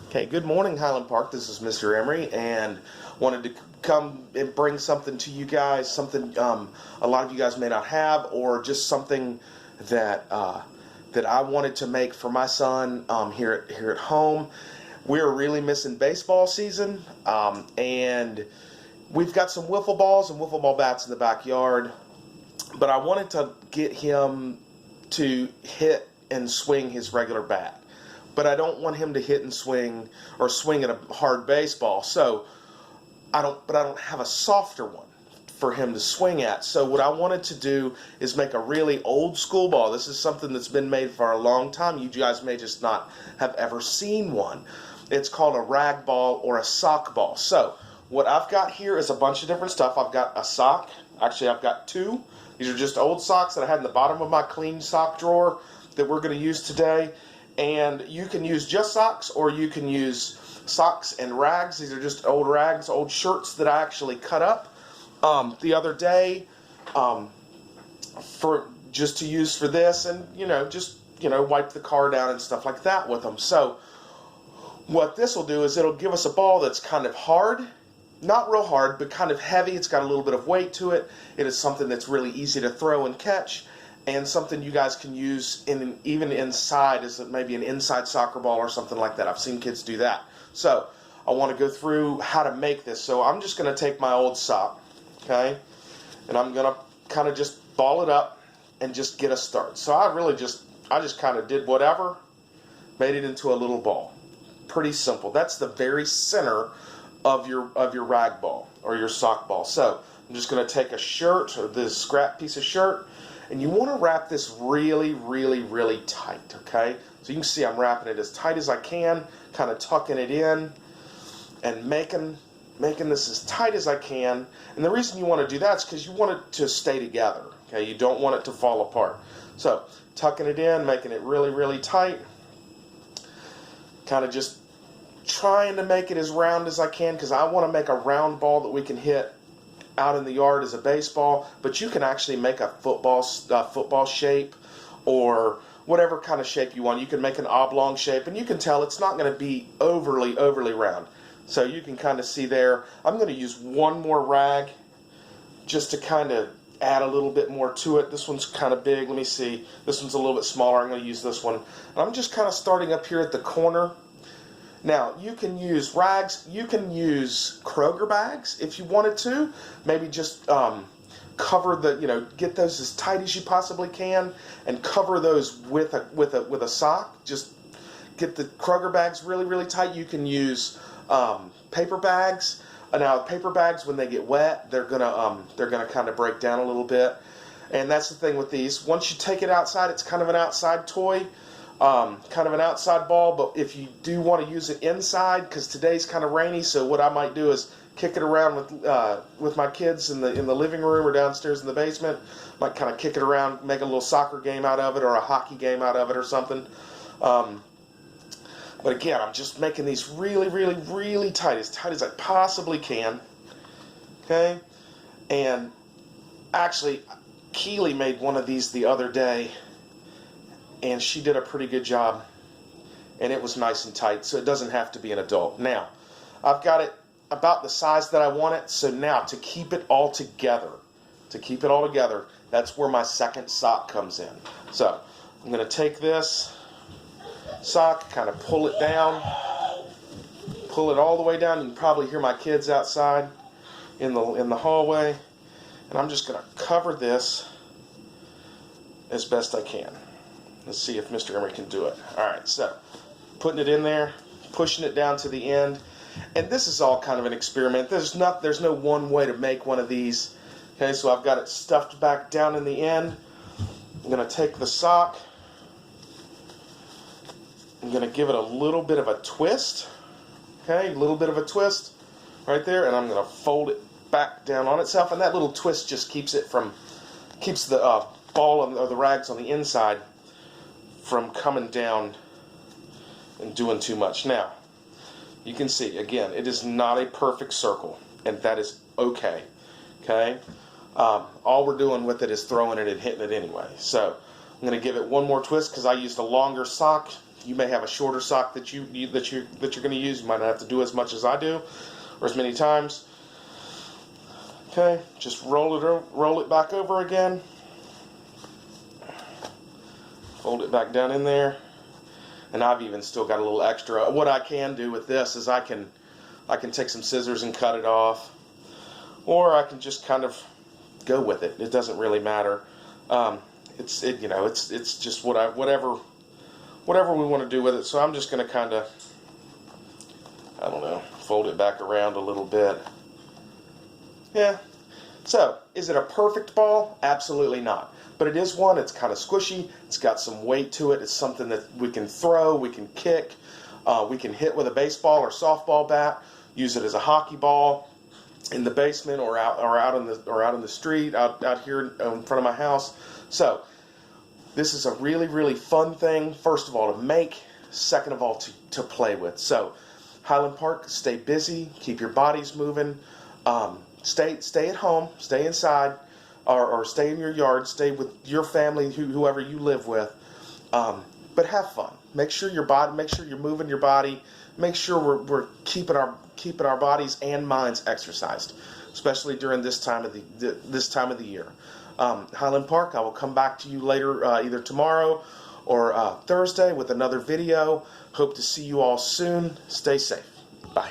Okay, good morning, Highland Park. This is Mr. Emery, and wanted to come and bring something to you guys, something a lot of you guys may not have, or just something that that I wanted to make for my son here at home. We're really missing baseball season, and we've got some wiffle balls and wiffle ball bats in the backyard, but I wanted to get him to hit and swing his regular bat. But I don't want him to hit and swing or swing at a hard baseball. So I don't have a softer one for him to swing at. So what I wanted to do is make a really old school ball. This is something that's been made for a long time. You guys may just not have ever seen one. It's called a rag ball or a sock ball. So what I've got here is a bunch of different stuff. I've got a sock. Actually, I've got two. These are just old socks that I had in the bottom of my clean sock drawer that we're going to use today. And you can use just socks, or you can use socks and rags. These are just old rags, old shirts that I actually cut up the other day for just to use for this, and just wipe the car down and stuff like that with them. So what this will do is it'll give us a ball that's kind of hard, not real hard, but kind of heavy. It's got a little bit of weight to it. It is something that's really easy to throw and catch, and something you guys can use even inside, as maybe an inside soccer ball or something like that. I've seen kids do that. So I want to go through how to make this. So I'm just going to take my old sock, okay, and I'm going to kind of just ball it up and just get a start. So I just kind of did whatever, made it into a little ball. Pretty simple. That's the very center of your rag ball or your sock ball. So I'm just going to take a shirt, or this scrap piece of shirt, and you want to wrap this really, really, really tight, okay? So you can see I'm wrapping it as tight as I can, kind of tucking it in and making this as tight as I can. And the reason you want to do that is because you want it to stay together, okay? You don't want it to fall apart. So tucking it in, making it really, really tight, kind of just trying to make it as round as I can, because I want to make a round ball that we can hit out in the yard as a baseball. But you can actually make a football shape, or whatever kind of shape you want. You can make an oblong shape, and you can tell it's not going to be overly round. So you can kind of see there. I'm going to use one more rag just to kind of add a little bit more to it. This one's kind of big. Let me see. This one's a little bit smaller. I'm going to use this one. And I'm just kind of starting up here at the corner. Now, you can use rags, you can use Kroger bags if you wanted to. Maybe just cover get those as tight as you possibly can, and cover those with a sock. Just get the Kroger bags really, really tight. You can use paper bags. Now, paper bags, when they get wet, they're gonna kind of break down a little bit. And that's the thing with these. Once you take it outside, it's kind of an outside toy. Kind of an outside ball, but if you do want to use it inside, because today's kind of rainy, so what I might do is kick it around with my kids in the living room or downstairs in the basement. Might kind of kick it around, make a little soccer game out of it, or a hockey game out of it, or something. But again, I'm just making these really, really, really tight as I possibly can. Okay, and actually, Keely made one of these the other day, and she did a pretty good job, and it was nice and tight, so it doesn't have to be an adult. Now, I've got it about the size that I want it, so now to keep it all together, that's where my second sock comes in. So I'm going to take this sock, kind of pull it down, pull it all the way down. You can probably hear my kids outside in the hallway, and I'm just going to cover this as best I can. Let's see if Mr. Emery can do it. All right, so putting it in there, pushing it down to the end, and this is all kind of an experiment. There's no one way to make one of these. Okay, so I've got it stuffed back down in the end. I'm going to take the sock. I'm going to give it a little bit of a twist. Okay, a little bit of a twist right there, and I'm going to fold it back down on itself, and that little twist just keeps the ball or the rags on the inside from coming down and doing too much. Now, you can see, again, it is not a perfect circle, and that is okay. Okay? All we're doing with it is throwing it and hitting it anyway. So I'm going to give it one more twist because I used a longer sock You may have a shorter sock that you're going to use. You might not have to do as much as I do, or as many times. Okay, just roll it back over again. Fold it back down in there. And I've even still got a little extra. What I can do with this is I can take some scissors and cut it off, or I can just kind of go with it. It doesn't really matter. It's just whatever we want to do with it. So I'm just going to kind of, I don't know, fold it back around a little bit. Yeah. So, is it a perfect ball? Absolutely not. But it is one. It's kind of squishy. It's got some weight to it. It's something that we can throw, we can kick, we can hit with a baseball or softball bat. Use it as a hockey ball in the basement or out in the street, out here in front of my house. So, this is a really, really fun thing. First of all, to make. Second of all, to play with. So, Highland Park, stay busy. Keep your bodies moving. Stay at home. Stay inside. Or stay in your yard, stay with your family, whoever you live with, but have fun. Make sure you're moving your body. Make sure we're keeping our bodies and minds exercised, especially during this time of the year. Highland Park, I will come back to you later, either tomorrow or Thursday with another video. Hope to see you all soon. Stay safe. Bye.